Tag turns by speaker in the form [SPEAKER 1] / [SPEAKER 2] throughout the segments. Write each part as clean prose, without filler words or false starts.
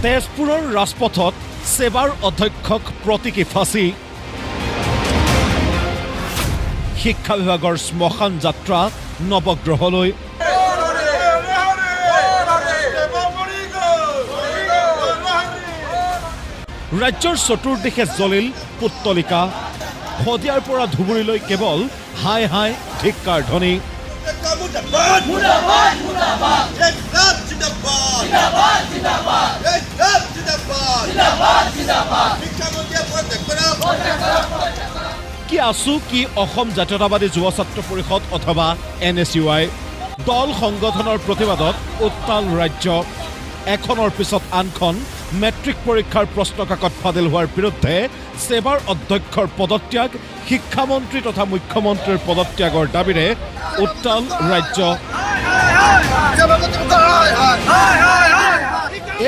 [SPEAKER 1] তেজপুৰৰ ৰাজপথত সেৱাৰ অধ্যক্ষক প্ৰতীকী ফাঁচী শিক্ষা বিভাগৰ শ্মশান যাত্ৰা নৱগ্ৰহলৈ ৰাজ্যৰ চতুৰ্দিশে জ্বলিল পুত্তলিকা শদিয়াৰ পৰা ধুবুৰীলৈ কেৱল হাই হাই ধিক্কাৰ ধ্বনি কি আছু কি অসম জাতীয়তাবাদী যুৱ ছাত্ৰ পৰিষদ অথবা NSUI দল সংগঠনৰ প্ৰতিবাদত উত্তাল ৰাজ্য এখনৰ পিছত আনখন মেট্ৰিক পৰীক্ষাৰ প্ৰশ্নকাকত ফাদিল হোৱাৰ বিৰুদ্ধে সেৱাৰ অধ্যক্ষৰ পদত্যাগ শিক্ষামন্ত্ৰী তথা মুখ্যমন্ত্ৰীৰ পদত্যাগৰ দাবীৰে উত্তাল ৰাজ্য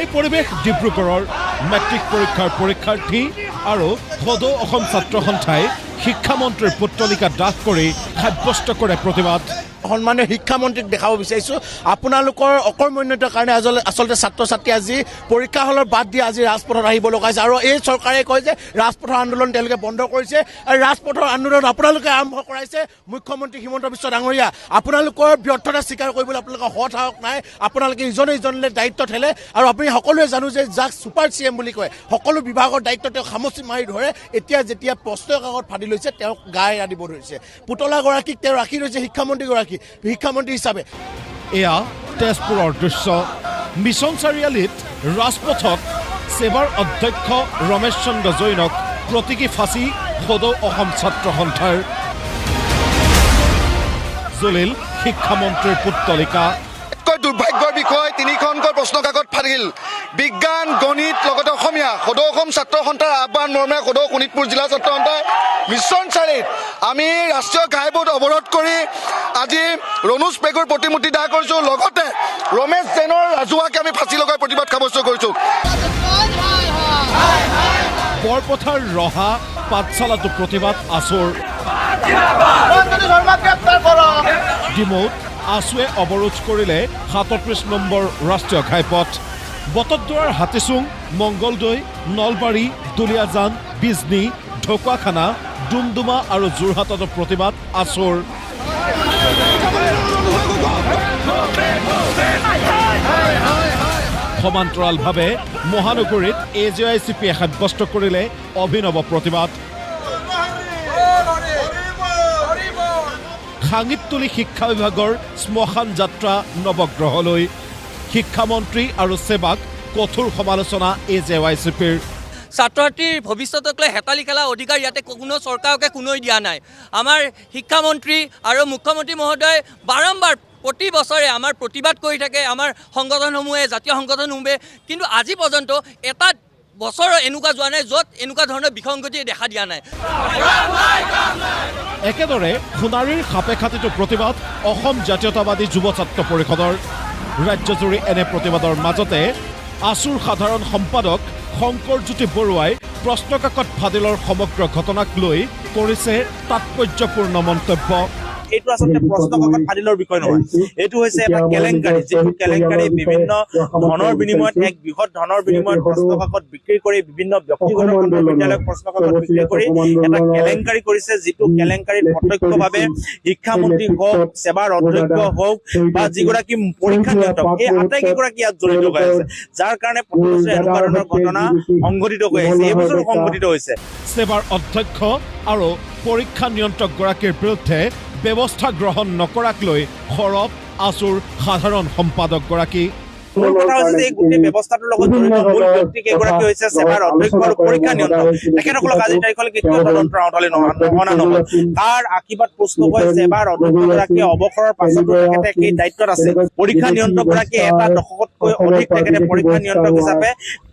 [SPEAKER 1] এই পৰিৱেশ ডিব্ৰুগড়ৰ মেট্ৰিক পৰীক্ষাৰ পৰীক্ষাৰ্থী আৰু সদৌ অসম ছাত্ৰ সন্থাই শিক্ষামন্ত্ৰীৰ পুত্তলিকা দাহ কৰি সাব্যস্ত কৰে প্ৰতিবাদ
[SPEAKER 2] সন্মানীয় শিক্ষামন্ত্ৰীক দেখাব বিচাৰিছোঁ আপোনালোকৰ অকৰ্মণ্যতাৰ কাৰণে আচলতে ছাত্ৰ ছাত্ৰী আজি পৰীক্ষা হলৰ বাদ দি আজি ৰাজপথত আহিব লগা হৈছে আৰু এই চৰকাৰে কয় যে ৰাজপথৰ আন্দোলন তেওঁলোকে বন্ধ কৰিছে আৰু ৰাজপথৰ আন্দোলন আপোনালোকে আৰম্ভ কৰাইছে মুখ্যমন্ত্ৰী হিমন্ত বিশ্ব ডাঙৰীয়া আপোনালোকৰ ব্যৰ্থতা স্বীকাৰ কৰিবলৈ আপোনালোকৰ সাহস নাই আপোনালোকে ইজনে ইজনলৈ দায়িত্ব ঠেলে আৰু আপুনি সকলোৱে জানো যে যাক ছুপাৰ CM বুলি কয় সকলো বিভাগৰ দায়িত্ব তেওঁ খামচি মাৰি ধৰে এতিয়া যেতিয়া প্ৰশ্নৰ কাকত ফাদি লৈছে তেওঁক গাই আনিব ধৰিছে পুতলাগৰাকীক তেওঁ ৰাখি লৈছে শিক্ষামন্ত্ৰী হিচাপে
[SPEAKER 1] এয়া তেজপুৰৰ দৃশ্য মিছন চাৰিআলিত ৰাজপথত সেৱাৰ অধ্যক্ষ ৰমেশ চন্দ্ৰ জৈনক প্ৰতীকী ফাঁচী সদৌ অসম ছাত্ৰ সন্থাৰ জলিল শিক্ষামন্ত্ৰীৰ পুত্তলিকা
[SPEAKER 3] দুৰ্ভাগ্যৰ বিষয় তিনিখনকৈ প্ৰশ্নকাকত ফাদিল বিজ্ঞান গণিত লগতে অসমীয়া সদৌ অসম ছাত্ৰ সন্থাৰ আহ্বান মৰ্মে সদৌ শোণিতপুৰ জিলা ছাত্ৰ সন্থাই মিছন চাৰিত আমি ৰাষ্ট্ৰীয় ঘাইপথ অৱৰোধ কৰি আজি ৰণোজ পেগুৰ প্ৰতিমূৰ্তি দাহ কৰিছোঁ লগতে ৰমেশ জৈনৰ ৰাজহুৱাকে আমি ফাঁচি লগাই প্ৰতিবাদ সাব্যস্ত কৰিছোঁ
[SPEAKER 1] বৰপথাৰ ৰহা পাঠশালাটো প্ৰতিবাদ আছুৰ ডিমৌত আছুৱে অৱৰোধ কৰিলে 37 নম্বৰ ৰাষ্ট্ৰীয় ঘাইপথ বটদ্ৰৱাৰ হাতীচুং মংগলদৈ নলবাৰী দুলীয়াজান বিজনী ঢকুৱাখানা ডুমডুমা আৰু যোৰহাটতো প্ৰতিবাদ আছুৰ সমান্তৰালভাৱে মহানগৰীত AJICPয়ে সাব্যস্ত কৰিলে অভিনৱ প্ৰতিবাদ খাঙিত তুলি শিক্ষা বিভাগৰ শ্মশান যাত্ৰা নৱগ্ৰহলৈ শিক্ষামন্ত্ৰী আৰু সেৱাক কঠোৰ সমালোচনা AJICPৰ
[SPEAKER 4] ছাত্ৰ ছাত্ৰীৰ ভৱিষ্যতক লৈ হেতালি খেলা অধিকাৰ ইয়াতে কোনো চৰকাৰকে কোনোই দিয়া নাই আমাৰ শিক্ষামন্ত্ৰী আৰু মুখ্যমন্ত্ৰী মহোদয় বাৰম্বাৰ প্ৰতি বছৰে আমাৰ প্ৰতিবাদ কৰি থাকে আমাৰ সংগঠনসমূহে জাতীয় সংগঠনসমূহে কিন্তু আজি পৰ্যন্ত এটা বছৰ এনেকুৱা যোৱা নাই য'ত এনেকুৱা ধৰণৰ বিসংগতি দেখা দিয়া নাই
[SPEAKER 1] একেদৰে সোণাৰীৰ সাপে খাতিটো প্ৰতিবাদ অসম জাতীয়তাবাদী যুৱ ছাত্ৰ পৰিষদৰ ৰাজ্যজুৰি এনে প্ৰতিবাদৰ মাজতে আছুৰ সাধাৰণ সম্পাদক শংকৰজ্যোতি বৰুৱাই প্ৰশ্নকাকত ফাদিলৰ সমগ্ৰ ঘটনাক লৈ কৰিছে তাৎপৰ্যপূৰ্ণ মন্তব্য
[SPEAKER 5] এইটো আসলে প্ৰশ্নকাকত ফাদিলৰ বিষয় নহয় এইটো হৈছে এটা কেলেংকাৰী যেটো কেলেংকাৰী বিভিন্ন ধনৰ বিনিময়ত এক বৃহৎ ধনৰ বিনিময়ত প্ৰশ্নকাকত বিক্ৰী কৰি বিভিন্ন ব্যক্তিগত বিদ্যালয়ক প্ৰশ্নকাকত বিক্ৰী কৰি এটা কেলেংকাৰী কৰিছে যেটো কেলেংকাৰীত প্ৰত্যক্ষভাৱে শিক্ষামন্ত্ৰী হওক সেৱাৰ অধ্যক্ষ হওক বা যিগৰাকী পৰীক্ষা নিয়ন্ত্ৰক এই আটাইকেইগৰাকী ইয়াত জড়িত হৈ আছে যাৰ কাৰণে প্ৰতিবছৰে এনেকুৱা ধৰণৰ ঘটনা সংঘটিত হৈ আছে এই বছৰ সংঘটিত হৈছে
[SPEAKER 1] সেৱাৰ অধ্যক্ষ আৰু পৰীক্ষা নিয়ন্ত্ৰকগৰাকীৰ বিৰুদ্ধে ব্যৱস্থা গ্ৰহণ নকৰাক লৈ সৰব আছুৰ সাধাৰণ সম্পাদকগৰাকী
[SPEAKER 5] মূল কথা হৈছে যে গোটেই ব্যৱস্থাটোৰ লগত জড়িত মূল ব্যক্তি কেইগৰাকী হৈছে সেৱাৰ অধ্যক্ষ আৰু পৰীক্ষা নিয়ন্ত্ৰক তেখেতসকলক আজি তাৰিখলৈ কেতিয়াও তদন্তৰ আওতালৈ অনা নহ'ল তাৰ আশীৰ্বাদ প্ৰস্তুত হৈ সেৱাৰ অধ্যক্ষগৰাকী অৱসৰৰ পাছতো তেখেতে এই দায়িত্বত আছে পৰীক্ষা নিয়ন্ত্ৰকগৰাকী এটা দশকতকৈ অধিক তেখেতে পৰীক্ষা নিয়ন্ত্ৰক হিচাপে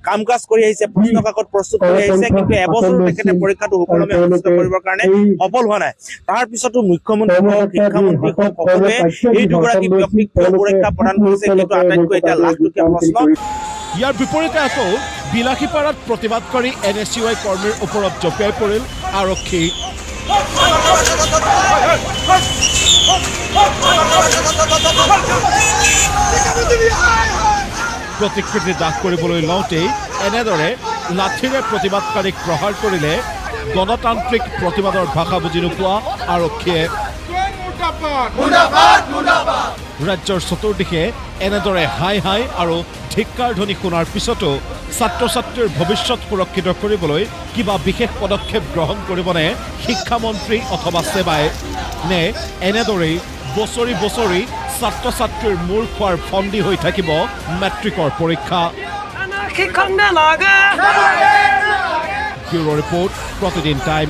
[SPEAKER 5] কাম কাজ কৰি আহিছে প্ৰশ্নকাকত প্ৰস্তুত কৰি আহিছে কিন্তু এবছৰ তেখেতে পৰীক্ষাটো সুকলমে অনুষ্ঠিত কৰিবৰ কাৰণে সফল হোৱা নাই তাৰ পিছতো মুখ্যমন্ত্ৰী হওক শিক্ষামন্ত্ৰী হওক সকলোৱে এই দুগৰাকী ব্যক্তিক সুৰক্ষা প্ৰদান কৰিছে কিন্তু আটাইতকৈ এতিয়া লাখটকীয়া প্ৰশ্ন
[SPEAKER 1] ইয়াৰ বিপৰীতে আকৌ বিলাসীপাৰাত প্ৰতিবাদকাৰী NSUI কৰ্মীৰ ওপৰত জপিয়াই পৰিল আৰক্ষী প্ৰতিকৃতি দাহ কৰিবলৈ লওঁতেই এনেদৰে লাঠিৰে প্ৰতিবাদকাৰীক প্ৰহাৰ কৰিলে গণতান্ত্ৰিক প্ৰতিবাদৰ ভাষা বুজি নোপোৱা আৰক্ষীয়ে। ৰাজ্যৰ চতুৰ্দিশে এনেদৰে হাই হাই আৰু ধিক্কাৰ ধ্বনি শুনাৰ পিছতো ছাত্ৰ ছাত্ৰীৰ ভৱিষ্যত সুৰক্ষিত কৰিবলৈ কিবা বিশেষ পদক্ষেপ গ্ৰহণ কৰিবনে শিক্ষামন্ত্ৰী অথবা সেৱাই, নে এনেদৰেই বছৰি বছৰি ছাত্ৰ ছাত্ৰীৰ মূৰ খোৱাৰ ফন্দি হৈ থাকিব মেট্ৰিকৰ পৰীক্ষা। ব্যুৰ' ৰিপৰ্ট, প্ৰতিদিন টাইম।